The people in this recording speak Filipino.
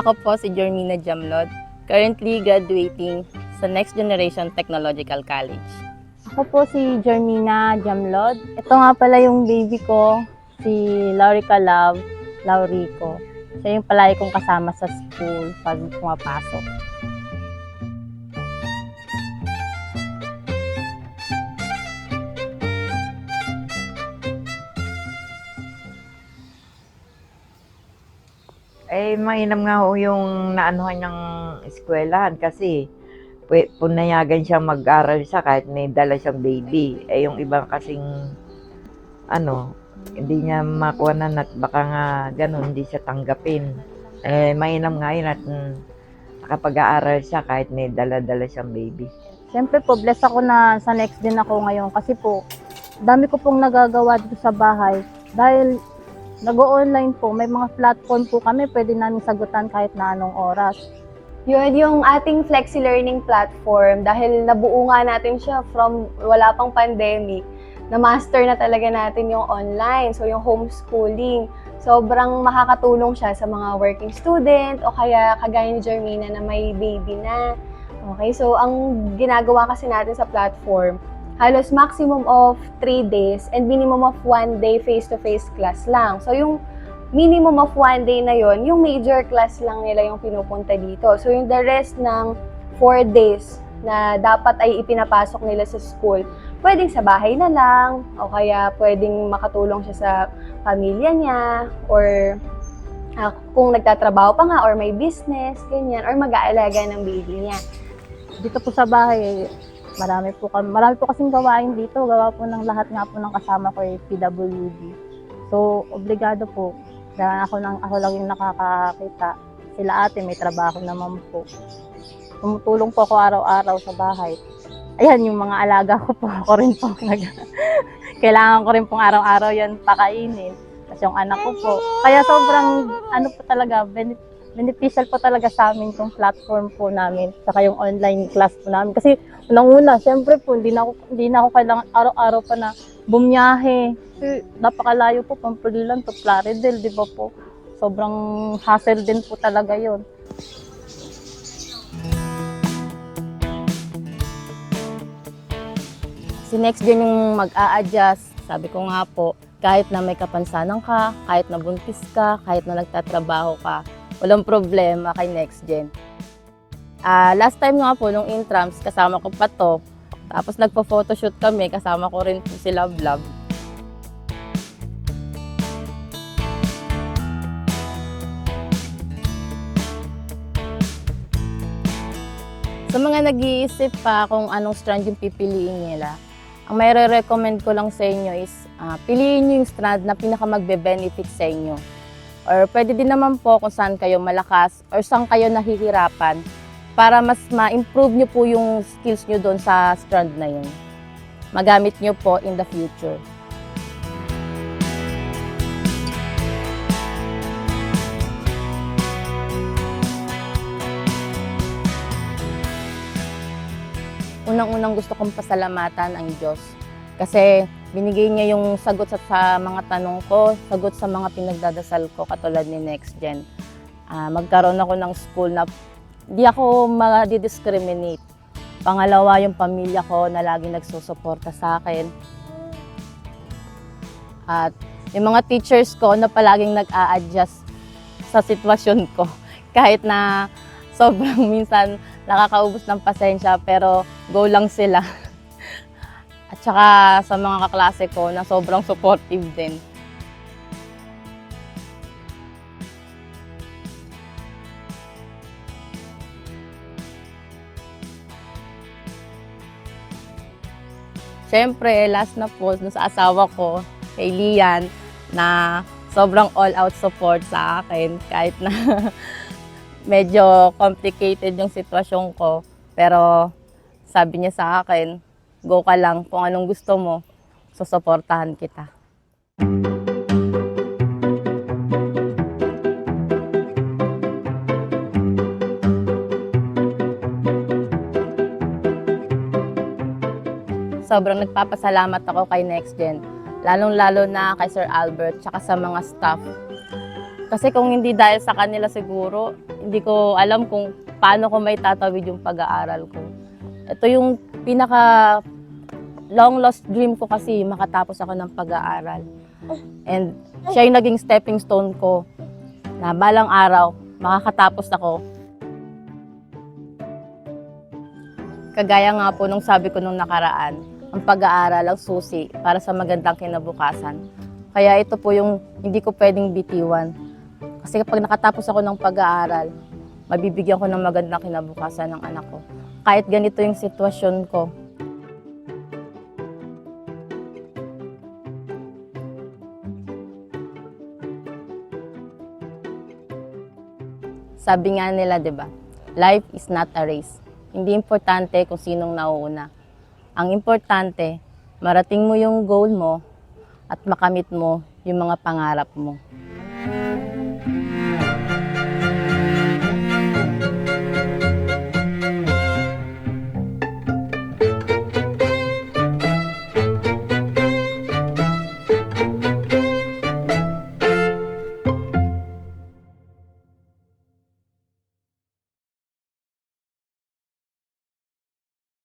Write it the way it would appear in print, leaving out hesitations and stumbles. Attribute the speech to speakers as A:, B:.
A: Ako po si Jermina Jamlod, currently graduating sa Next Generation Technological College.
B: Ako po si Jermina Jamlod. Ito nga pala yung baby ko, si Laurica Love Laurico. Siya yung palagi kong kasama sa school pag pumapasok.
C: Mainam nga ho yung naanuhan niyang eskwelahan kasi punayagan siya mag-aral siya kahit may dala siyang baby. Yung ibang kasing hindi niya makuha at baka nga ganun, hindi siya tanggapin. Mainam nga yun at nakapag-aaral siya kahit may dala-dala siyang baby.
B: Siyempre po, blessed ako na sa next din ako ngayon kasi po, dami ko pong nagagawa dito sa bahay dahil nag-online po, may mga platform po kami, pwede namin sagutan kahit na anong oras.
D: Yun, yung ating Flexi Learning platform, dahil nabuo nga natin siya from wala pang pandemic, na-master na talaga natin yung online, so yung homeschooling. Sobrang makakatulong siya sa mga working student o kaya kagaya ni Jermina na may baby na. Okay, so ang ginagawa kasi natin sa platform, halos maximum of 3 days and minimum of 1 day face-to-face class lang. So yung minimum of 1 day na yon, yung major class lang nila yung pinupunta dito. So yung the rest ng 4 days na dapat ay ipinapasok nila sa school, pwedeng sa bahay na lang o kaya pwedeng makatulong siya sa pamilya niya or kung nagtatrabaho pa nga or may business, ganyan, or mag-aalaga ng baby niya.
B: Dito po sa bahay, marami po kasing gawain dito. Gawa po ng lahat nga po ng kasama ko ay PWD. So, obligado po. Dahil ako lang yung nakakakita. Sila ate, may trabaho naman po. Tumutulong po ako araw-araw sa bahay. Ayan, yung mga alaga ko po, ako rin po. Kailangan ko rin pong araw-araw yan pakainin. Kasi yung anak ko po. Kaya sobrang, po talaga, beneficial po talaga sa amin yung platform po namin. Saka yung online class po namin. Kasi unang-una, syempre po, hindi na ako kailangan araw-araw pa na bumiyahe. Kasi napakalayo po, Pampulilan to Plaridel, di ba po? Sobrang hassle din po talaga yon.
A: Si Next Gen yung mag-a-adjust. Sabi ko nga po, kahit na may kapansanan ka, kahit na buntis ka, kahit na nagtatrabaho ka, walang problema kay Next Gen. Last time nga po, nung intrams, kasama ko pa to. Tapos nagpo-photoshoot kami, kasama ko rin po si Love Love. Sa mga nag-iisip pa kung anong strand yung pipiliin nila, ang may re-recommend ko lang sa inyo is piliin nyo yung strand na pinaka-magbe-benefit sa inyo. Or pwede din naman po kung saan kayo malakas or saan kayo nahihirapan para mas ma-improve nyo po yung skills nyo doon sa strand na yun. Magamit nyo po in the future. Unang-unang gusto kong pasalamatan ang Diyos kasi binigay niya yung sagot sa mga tanong ko, sagot sa mga pinagdadasal ko katulad ni Next Gen. Magkaroon ako ng school na hindi ako ma-discriminate. Pangalawa, yung pamilya ko na laging nagsusuporta sa akin. At yung mga teachers ko na palaging nag-a-adjust sa sitwasyon ko. Kahit na sobrang minsan nakakaubos ng pasensya pero go lang sila. At saka sa mga kaklase ko na sobrang supportive din. Siyempre, last na po sa asawa ko, kay Lian, na sobrang all-out support sa akin kahit na medyo complicated yung sitwasyon ko. Pero sabi niya sa akin, go ka lang kung anong gusto mo, susuportahan kita. Sobrang nagpapasalamat ako kay Next Gen, lalong-lalo na kay Sir Albert tsaka sa mga staff. Kasi kung hindi dahil sa kanila siguro, Hindi ko alam kung paano ko may tatawid yung pag-aaral ko. Ito yung pinaka long lost dream ko kasi makatapos ako ng pag-aaral. And siya yung naging stepping stone ko na balang araw makakatapos ako. Kagaya nga po nung sabi ko nung nakaraan, ang pag-aaral ang susi para sa magandang kinabukasan. Kaya ito po yung hindi ko pwedeng bitiwan. Kasi kapag nakatapos ako ng pag-aaral, mabibigyan ko ng magandang kinabukasan ng anak ko. Kahit ganito yung sitwasyon ko. Sabi nga nila, 'di ba? Life is not a race. Hindi importante kung sinong nauuna. Ang importante, marating mo yung goal mo at makamit mo yung mga pangarap mo.